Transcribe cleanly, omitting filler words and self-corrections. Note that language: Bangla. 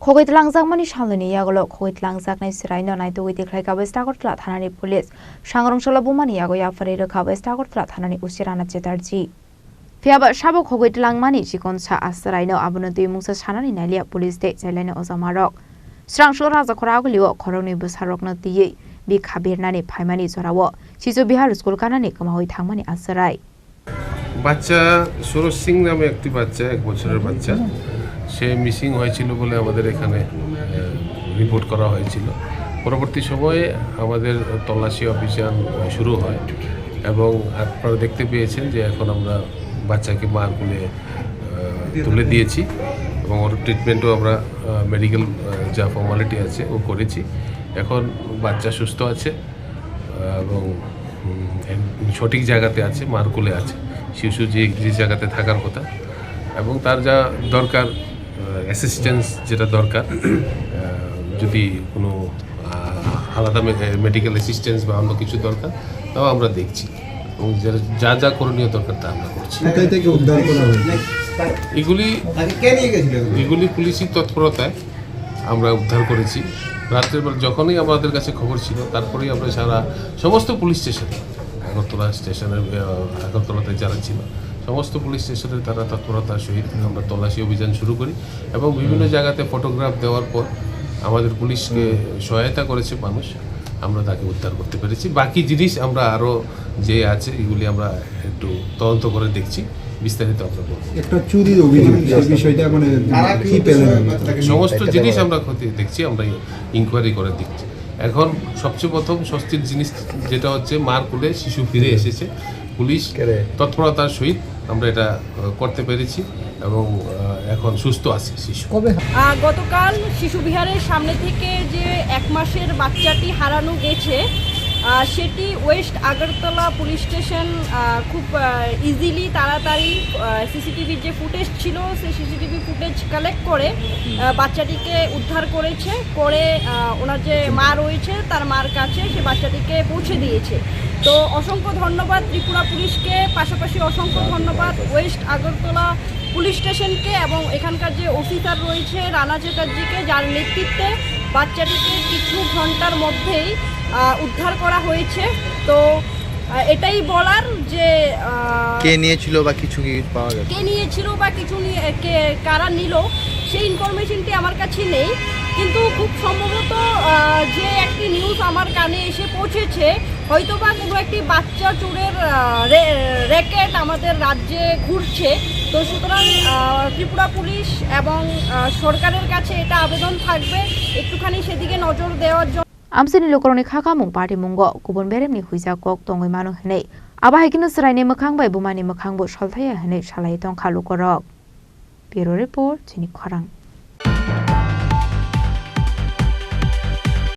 Khogwi Twlangjakmani Salnwi Yago Khogwi Twlangjaknai Chwraino Naitugwi Tikhlaikha Agartala Thanani Police Sangrongsalo Bumani Yago Yapharwi Rwkha Agartala Thanani Rana Chatarjee Fiaba Sabo Khogwi Twlangjakmani Chikonsa Chwraino Abono Mungsa Sanani Nalia Police de Jailane Ozamarok Srangslo Raja Khorang Khorangni Busarokna Tiye Bi Khabirnani Phaimani Zorawo Chizo Bihar School Kanani Kamahoi Thangmani Asrai বাচ্চা সুরজ সিং নামে একটি বাচ্চা 1 বছরের বাচ্চা সে মিসিং হয়েছিল বলে আমাদের এখানে রিপোর্ট করা হয়েছিল পরবর্তী সময়ে আমাদের তল্লাশি অভিযান শুরু হয় এবং আপনারা দেখতে পেয়েছেন যে এখন আমরা বাচ্চাকে মার কোলে তুলে দিয়েছি এবং ওর ট্রিটমেন্টও আমরা মেডিকেল যা ফর্মালিটি আছে ও করেছি এখন বাচ্চা সুস্থ আছে এবং সঠিক জায়গাতে আছে মার কোলে আছে শিশু যে জায়গাতে থাকার কথা এবং তার যা দরকার অ্যাসিস্ট্যান্স যেটা দরকার যদি কোনো আলাদা মেডিকেল অ্যাসিস্ট্যান্স বা অন্য কিছু দরকার তাও আমরা দেখছি এবং যা যা করণীয় দরকার তা আমরা করছি এগুলি পুলিশি তৎপরতায় আমরা উদ্ধার করেছি রাতের বেলা যখনই আমাদের কাছে খবর ছিল তারপরেই আমরা সমস্ত পুলিশ স্টেশনে আগরতলাতে যারা ছিল সমস্ত পুলিশ স্টেশনের তারা তৎপরতার সহিত আমরা তল্লাশি অভিযান শুরু করি এবং বিভিন্ন জায়গাতে ফটোগ্রাফ দেওয়ার পর আমাদের পুলিশকে সহায়তা করেছে মানুষ আমরা তাকে উদ্ধার করতে পেরেছি বাকি জিনিস আমরা আরও যে আছে এগুলি আমরা একটু তদন্ত করে দেখছি বিস্তারিত আমরা বলবো একটা চুরির অভিযোগ এই বিষয়টা মানে কি পেলেন সমস্ত জিনিস আমরা দেখছি আমরা ইনকোয়ারি করে দেখছি এখন সবচেয়ে প্রথম স্বস্তির জিনিস যেটা হচ্ছে মার কোলে শিশু ফিরে এসেছে পুলিশ তৎপরতার সহিত আমরা এটা করতে পেরেছি এবং এখন সুস্থ আছে শিশু গতকাল শিশু বিহারের সামনে থেকে যে 1 মাসের বাচ্চাটি হারানো গেছে সেটি ওয়েস্ট আগরতলা পুলিশ স্টেশন খুব ইজিলি তাড়াতাড়ি সিসিটিভির যে ফুটেজ ছিল সেই সিসিটিভি ফুটেজ কালেক্ট করে বাচ্চাটিকে উদ্ধার করেছে করে ওনার যে মা রয়েছে তার মার কাছে সে বাচ্চাটিকে পৌঁছে দিয়েছে তো অসংখ্য ধন্যবাদ ত্রিপুরা পুলিশকে পাশাপাশি অসংখ্য ধন্যবাদ ওয়েস্ট আগরতলা পুলিশ স্টেশনকে এবং এখানকার যে অফিসার রয়েছে রানা চ্যাটার্জিকে যার নেতৃত্বে বাচ্চাটিকে কিছু ঘন্টার মধ্যেই উদ্ধার করা হয়েছে তো এটাই বলার যে কে নিয়েছিল বা কিছু কি পাওয়া গেছে কে নিয়েছিল বা কিছু কারা নিল সেই ইনফরমেশনটি আমার কাছে নেই কিন্তু খুব সম্ভবত যে একটি নিউজ আমার কানে এসে পৌঁছেছে হয়তোবা কোনো একটি বাচ্চা চোরের র্যাকেট আমাদের রাজ্যে ঘুরছে তো সুতরাং ত্রিপুরা পুলিশ এবং সরকারের কাছে এটা আবেদন থাকবে একটুখানি সেদিকে নজর দেওয়ার জন্য Amsini lokoroni khakamung party mungo kubon beremni huijakok tongoi manu henei aba hekino sraine mokhang bai bumani mokhang bo solthaya henei salai tong khalu korok Bureau Report Chini Khorang